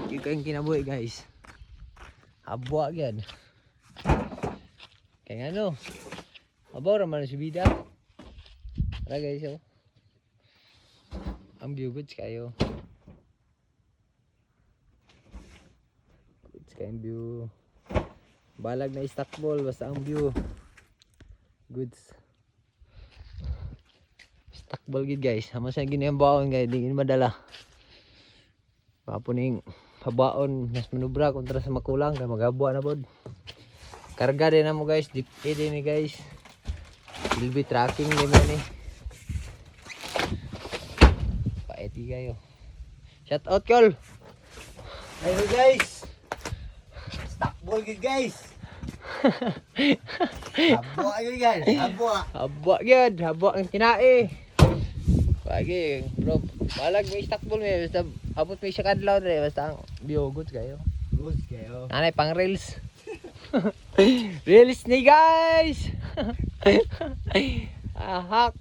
Ikaw yung kinabuhi guys. Habwa yan. Kaya ano. Habaw naman si Bida. Tara guys oh. Ang view goods kayo. Goods kayong view. Balag na istakbol basta ang view. Goods. Istakbol gid guys. Amo sa ginayang baon guys, di madala. Papuning pabaon mas manubra kontra sa makulang kay magabwa na pod. Karga din na mo guys, deep din ni guys. Will be tracking din ni. Paeti kayo. Shout out call. Hello guys. Stockball gid guys. Habwa gid guys, habwa. Habwa gyud, habwa ang kinae. Pagi, bro. Balag may stockball may basta abot may siya kadlaw dre basta ang biogot kayo. Good kayo. Nanay pang reels. Reels ni guys. Ahak.